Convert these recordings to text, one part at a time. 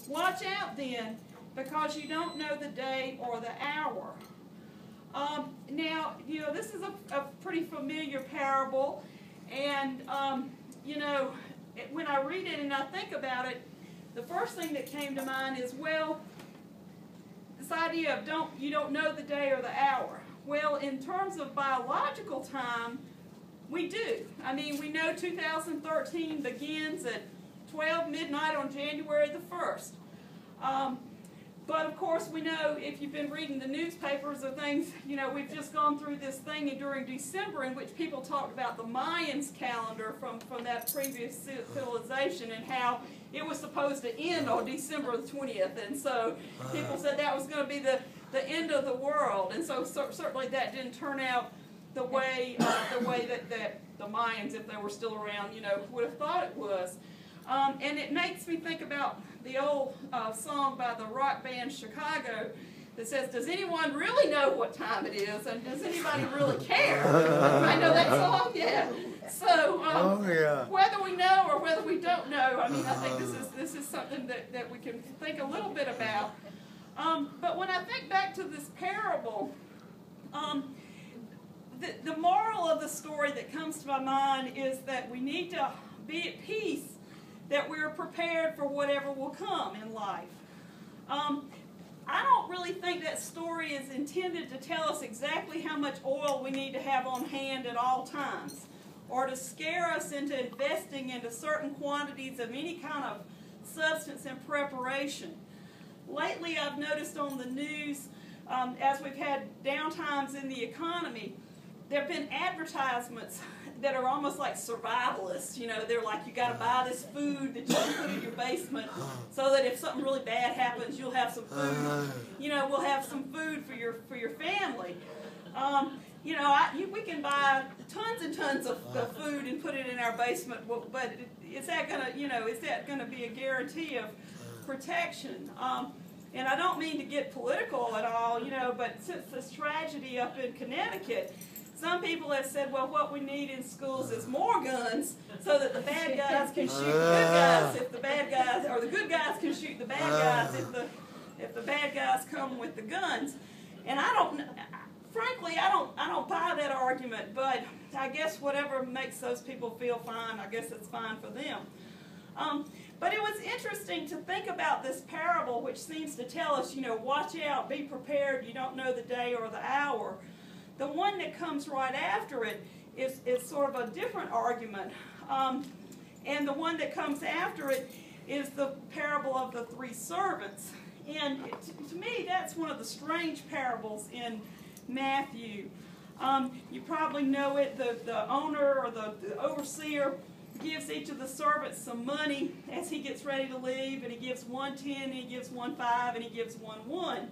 Watch out then, because you don't know the day or the hour. Now, this is a pretty familiar parable, and, when I read it and I think about it, the first thing that came to mind is, well, this idea of you don't know the day or the hour. Well, in terms of biological time, we do. I mean, we know 2013 begins at 12 midnight on January the 1st. But of course, we know, if you've been reading the newspapers or things, we've just gone through this thing during December in which people talked about the Mayans calendar from that previous civilization and how it was supposed to end on December the 20th. And so people said that was going to be the end of the world. And so certainly that didn't turn out the way that the Mayans, if they were still around, would have thought it was. And it makes me think about the old song by the rock band Chicago that says, "Does anyone really know what time it is? And does anybody really care?" I know that song, yeah. So whether we know or whether we don't know, I mean, I think this is something that we can think a little bit about. But when I think back to this parable, the moral of the story that comes to my mind is that we need to be at peace, that we're prepared for whatever will come in life. I don't really think that story is intended to tell us exactly how much oil we need to have on hand at all times, or to scare us into investing into certain quantities of any kind of substance in preparation. Lately, I've noticed on the news, as we've had downtimes in the economy, there have been advertisements that are almost like survivalists. They're like, you got to buy this food that you can put in your basement so that if something really bad happens, you'll have some food. We'll have some food for your family. We can buy tons and tons of food and put it in our basement, but is that going to be a guarantee of protection? And I don't mean to get political at all, but since this tragedy up in Connecticut, some people have said, well, what we need in schools is more guns so that the bad guys can shoot the good guys if the bad guys, or the good guys can shoot the bad guys if the bad guys come with the guns. And frankly, I don't buy that argument, but I guess whatever makes those people feel fine, I guess it's fine for them. But it was interesting to think about this parable, which seems to tell us, watch out, be prepared, you don't know the day or the hour. The one that comes right after it is sort of a different argument. And the one that comes after it is the parable of the three servants. And to me, that's one of the strange parables in Matthew. You probably know it. The owner or the overseer gives each of the servants some money as he gets ready to leave, and he gives one 10, and he gives one 5, and he gives one 1.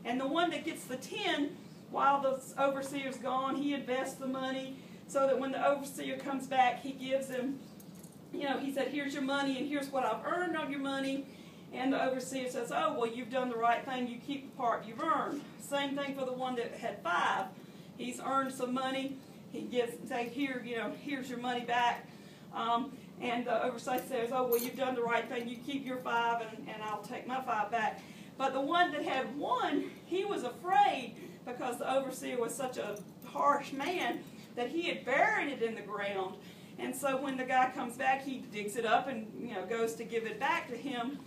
And the one that gets the 10, while the overseer's gone, he invests the money so that when the overseer comes back, he gives him, he said, here's your money and here's what I've earned on your money. And the overseer says, oh, well, you've done the right thing. You keep the part you've earned. Same thing for the one that had 5. He's earned some money. He gives, say, here's your money back. And the overseer says, oh, well, you've done the right thing. You keep your 5 and I'll take my 5 back. But the one that had 1, he was afraid, because the overseer was such a harsh man, that he had buried it in the ground. And so when the guy comes back, he digs it up and goes to give it back to him.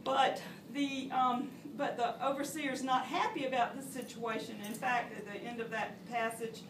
But the overseer is not happy about this situation. In fact, at the end of that passage,